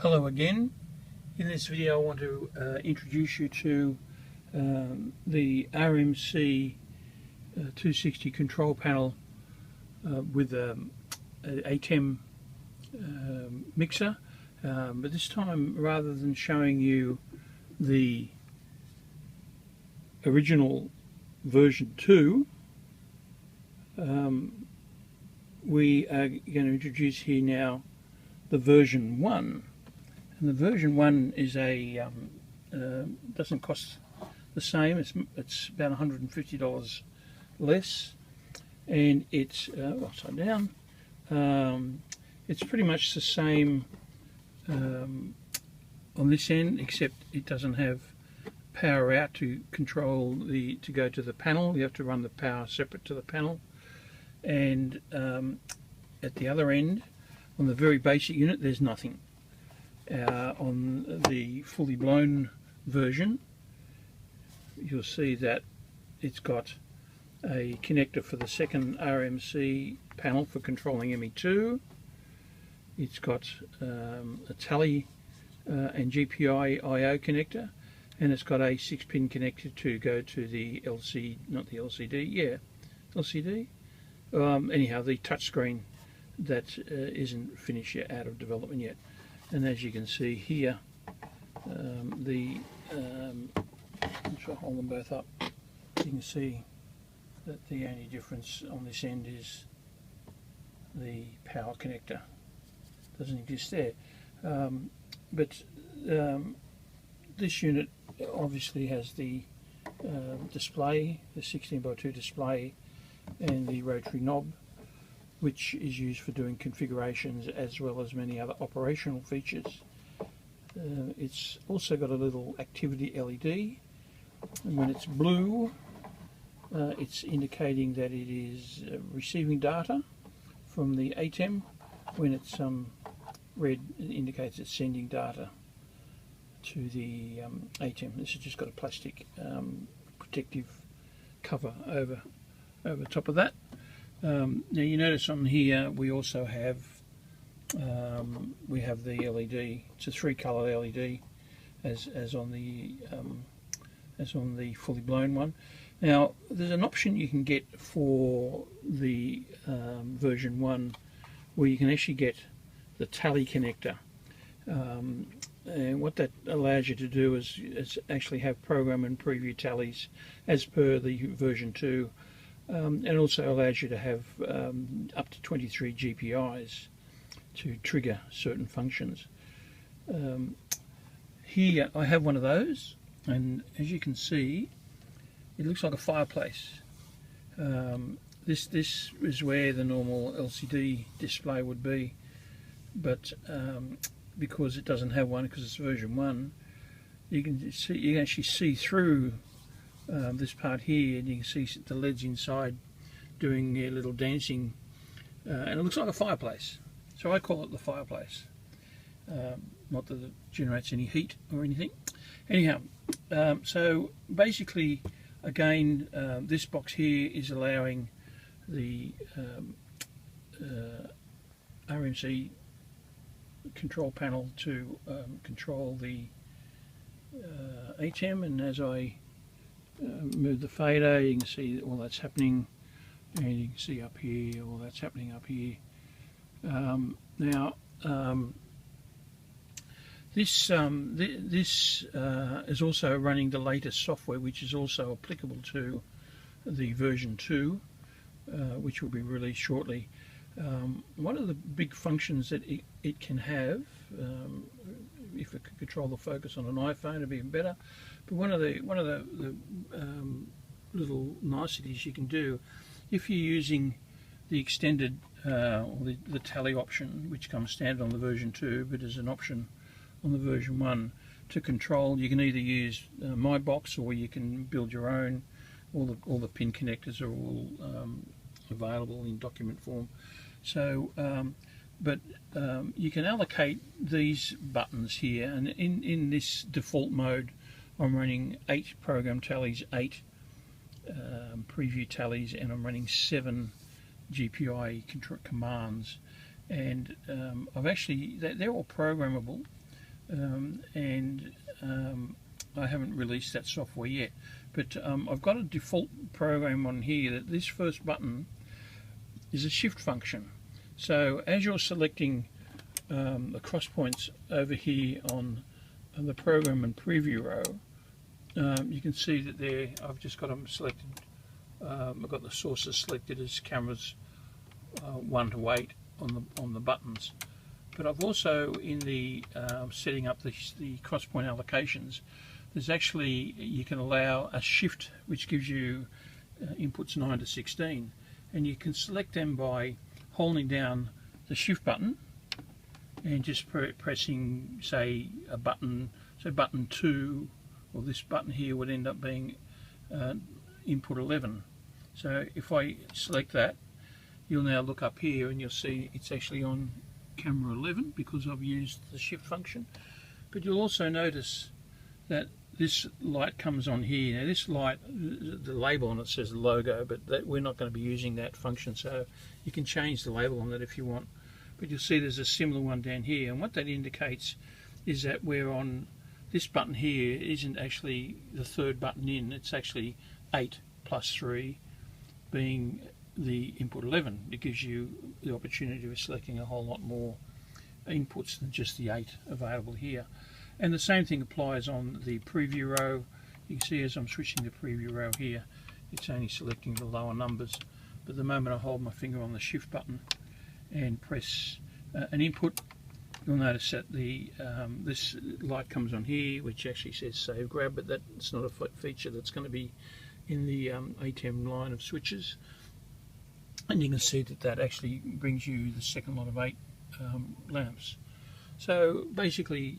Hello again. In this video I want to introduce you to the RMC260 control panel with an ATEM mixer, but this time, rather than showing you the original version 2, we are going to introduce here now the version 1. And the version 1 is doesn't cost the same. It's about $150 less, and it's upside down. It's pretty much the same on this end, except it doesn't have power out to control to go to the panel. You have to run the power separate to the panel. And at the other end, on the very basic unit, there's nothing. On the fully blown version, you'll see that it's got a connector for the second RMC panel for controlling ME2. It's got a tally and GPI I/O connector, and it's got a 6-pin connector to go to the LCD, not the LCD, yeah, LCD. Anyhow, the touchscreen that isn't finished yet, out of development yet. And as you can see here, I'll try to hold them both up. You can see that the only difference on this end is the power connector. Doesn't exist there. But this unit obviously has the display, the 16:2 display, and the rotary knob, which is used for doing configurations as well as many other operational features. It's also got a little activity LED, and when it's blue, it's indicating that it is receiving data from the ATEM. When it's red, it indicates it's sending data to the ATEM. This has just got a plastic protective cover over top of that. Now you notice on here we also have the LED. It's a 3-color LED as on the fully blown one. Now there's an option you can get for the version 1 where you can actually get the tally connector, and what that allows you to do is actually have program and preview tallies as per the version 2. And also allows you to have up to 23 GPIs to trigger certain functions. Here I have one of those, and as you can see, it looks like a fireplace. This is where the normal LCD display would be, but because it doesn't have one, because it's version 1, you can actually see through this part here, and you can see the LEDs inside doing their little dancing, and it looks like a fireplace, so I call it the fireplace. Not that it generates any heat or anything. Anyhow, so basically, again, this box here is allowing the RMC control panel to control the ATEM, and as I move the fader, you can see all that's happening, and you can see up here all that's happening up here. Now this is also running the latest software, which is also applicable to the version 2, which will be released shortly. One of the big functions that it can have, if it could control the focus on an iPhone, it'd be even better. But one of the little niceties you can do, if you're using the extended or the tally option, which comes standard on the version 2, but is an option on the version 1 to control, you can either use my box or you can build your own. All the pin connectors are all available in document form. So, you can allocate these buttons here, and in this default mode, I'm running 8 program tallies, 8 preview tallies, and I'm running 7 GPI commands. And I've actually, they're all programmable. and I haven't released that software yet, but I've got a default program on here that this first button is a shift function. So as you're selecting the cross points over here on the program and preview row, you can see that there I've just got them selected. I've got the sources selected as cameras 1 to 8 on the buttons, but I've also, in the setting up the cross point allocations, there's actually, you can allow a shift which gives you inputs 9 to 16, and you can select them by holding down the shift button and just pressing, say, a button, so button 2, or this button here would end up being input 11. So if I select that, you'll now look up here and you'll see it's actually on camera 11 because I've used the shift function. But you'll also notice that this light comes on here. Now this light, the label on it says logo, but we're not going to be using that function, so you can change the label on that if you want. But you'll see there's a similar one down here, and what that indicates is that we're on this button here isn't actually the third button in, it's actually 8 plus 3 being the input 11. It gives you the opportunity of selecting a whole lot more inputs than just the 8 available here. And the same thing applies on the preview row. You can see as I'm switching the preview row here, it's only selecting the lower numbers, but the moment I hold my finger on the shift button and press an input, you'll notice that the this light comes on here, which actually says save grab, but that's not a feature that's going to be in the ATEM line of switches. And you can see that that actually brings you the second lot of 8 lamps. So basically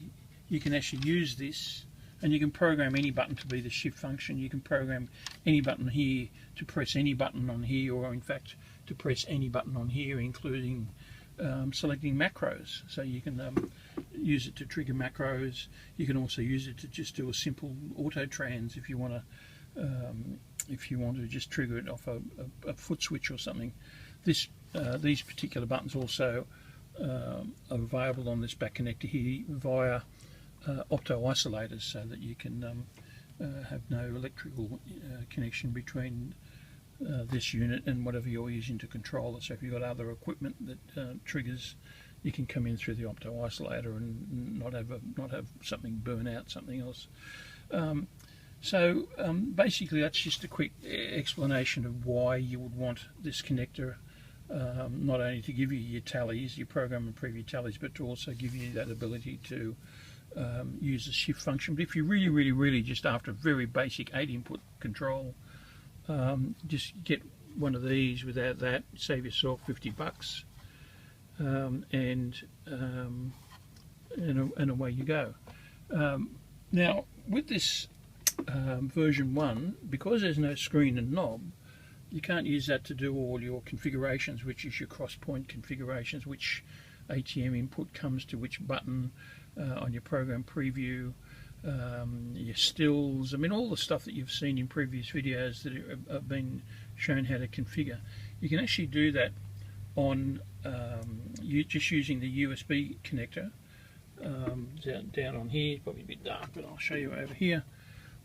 you can actually use this, and you can program any button to be the shift function. You can program any button here to press any button on here, or in fact to press any button on here, including selecting macros. So you can use it to trigger macros. You can also use it to just do a simple auto trans if you want to just trigger it off a foot switch or something. These particular buttons also are available on this back connector here via opto isolators, so that you can have no electrical connection between this unit and whatever you're using to control it. So if you've got other equipment that triggers, you can come in through the opto isolator and not have something burn out something else. Basically that's just a quick explanation of why you would want this connector, not only to give you your tallies, your program and preview tallies, but to also give you that ability to use the shift function. But if you're really just after very basic 8 input control, just get one of these. Without that, save yourself $50, and away you go. Now with this version 1, because there's no screen and knob, you can't use that to do all your configurations, which is your cross point configurations, which ATEM input comes to which button on your program preview, your stills, I mean all the stuff that you've seen in previous videos that have been shown how to configure. You can actually do that on just using the USB connector. Down on here, probably a bit dark, but I'll show you over here.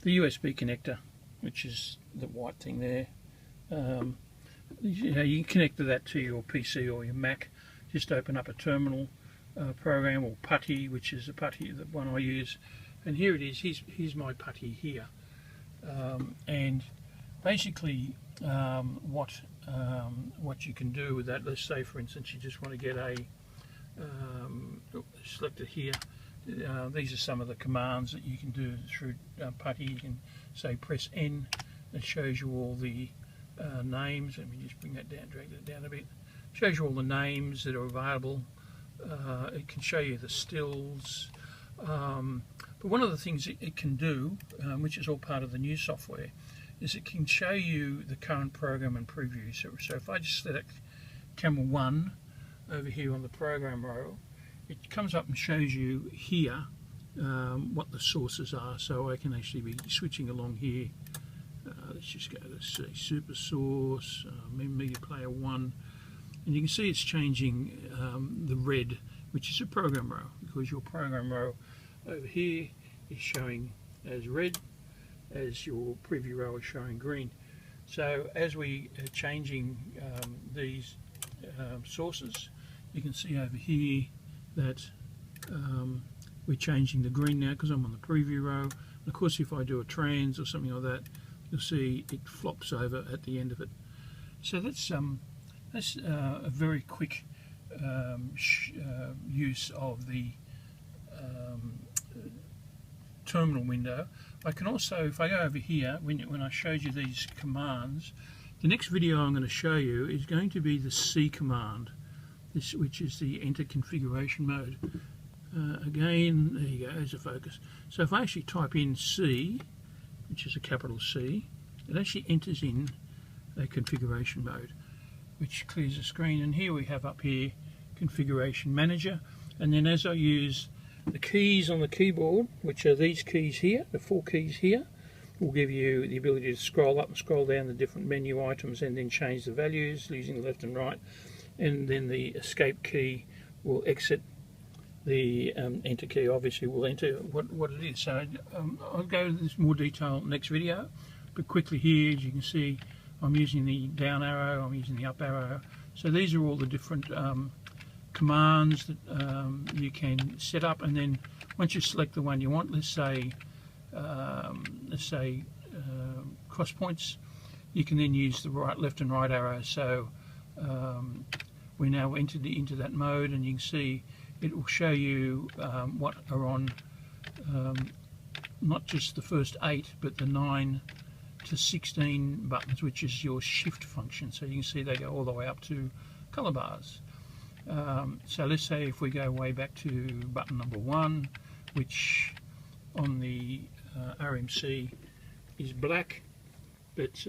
The USB connector, which is the white thing there, you can connect that to your PC or your Mac. Just open up a terminal program, or PuTTY, which is the one I use, and here it is. Here's my PuTTY here, and basically what you can do with that, let's say for instance you just want to get a select it here. These are some of the commands that you can do through PuTTY. You can say press N, it shows you all the names. Let me just bring that down, drag that down a bit. It shows you all the names that are available. It can show you the stills. But one of the things it can do, which is all part of the new software, is it can show you the current program and preview. So if I just select camera 1 over here on the program row, it comes up and shows you here what the sources are. So I can actually be switching along here. Let's just go to say super source, media player 1, and you can see it's changing the red, which is a program row, because your program row over here is showing as red, as your preview row is showing green. So as we are changing these sources, you can see over here that we're changing the green now because I'm on the preview row. And of course, if I do a trans or something like that, you'll see it flops over at the end of it. So that's a very quick use of the terminal window. I can also, if I go over here, when I showed you these commands, the next video I'm going to show you is going to be the C command, which is the enter configuration mode. Again, there you go, there's a focus. So if I actually type in C, which is a capital C, it actually enters in a configuration mode, which clears the screen. And here we have up here configuration manager, and then as I use the keys on the keyboard, which are these keys here, the 4 keys here, will give you the ability to scroll up and scroll down the different menu items and then change the values using the left and right. And then the escape key will exit. The enter key obviously will enter what it is. So I'll go into this more detail next video, but quickly here, as you can see, I'm using the down arrow, I'm using the up arrow. So these are all the different commands that you can set up, and then once you select the one you want, let's say cross points, you can then use the right, left and right arrow. So we now entered into that mode, and you can see it will show you what are on not just the first 8 but the 9 to 16 buttons, which is your shift function. So you can see they go all the way up to color bars. So let's say if we go way back to button number 1, which on the RMC is black, but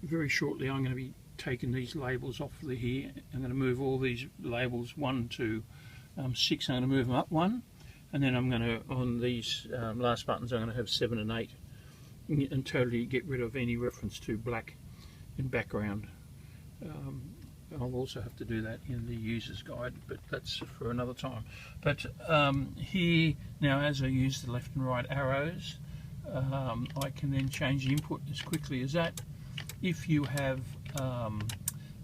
very shortly I'm going to be taking these labels off of here. I'm going to move all these labels 1 to 6, I'm going to move them up 1, and then I'm going to, on these last buttons, I'm going to have 7 and 8, and totally get rid of any reference to black in background. I'll also have to do that in the user's guide, but that's for another time. But here, now as I use the left and right arrows, I can then change the input as quickly as that. If you have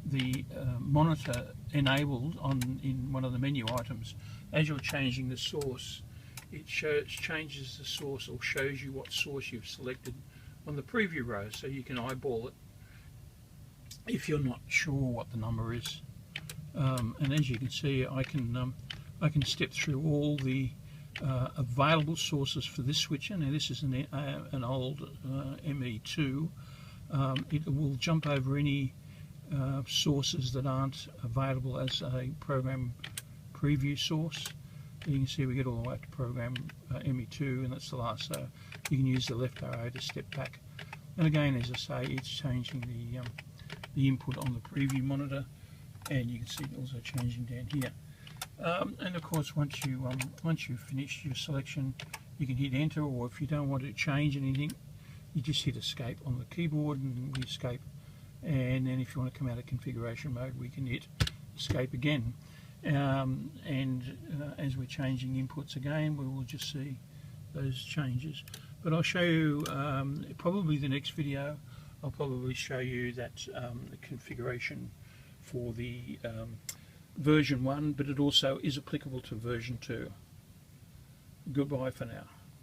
the monitor enabled in one of the menu items, as you're changing the source, it changes the source or shows you what source you've selected on the preview row, so you can eyeball it if you're not sure what the number is. And as you can see, I can step through all the available sources for this switcher. Now this is an old ME2. It will jump over any sources that aren't available as a program preview source. You can see we get all the way up to program ME2, and that's the last. So you can use the left arrow to step back. And again, as I say, it's changing the input on the preview monitor, and you can see it also changing down here. And of course, once you've finished your selection, you can hit enter, or if you don't want to change anything, you just hit escape on the keyboard and we escape. And then if you want to come out of configuration mode, we can hit escape again. As we're changing inputs again, we will just see those changes. But I'll show you, probably the next video, I'll probably show you that the configuration for the version 1, but it also is applicable to version 2. Goodbye for now.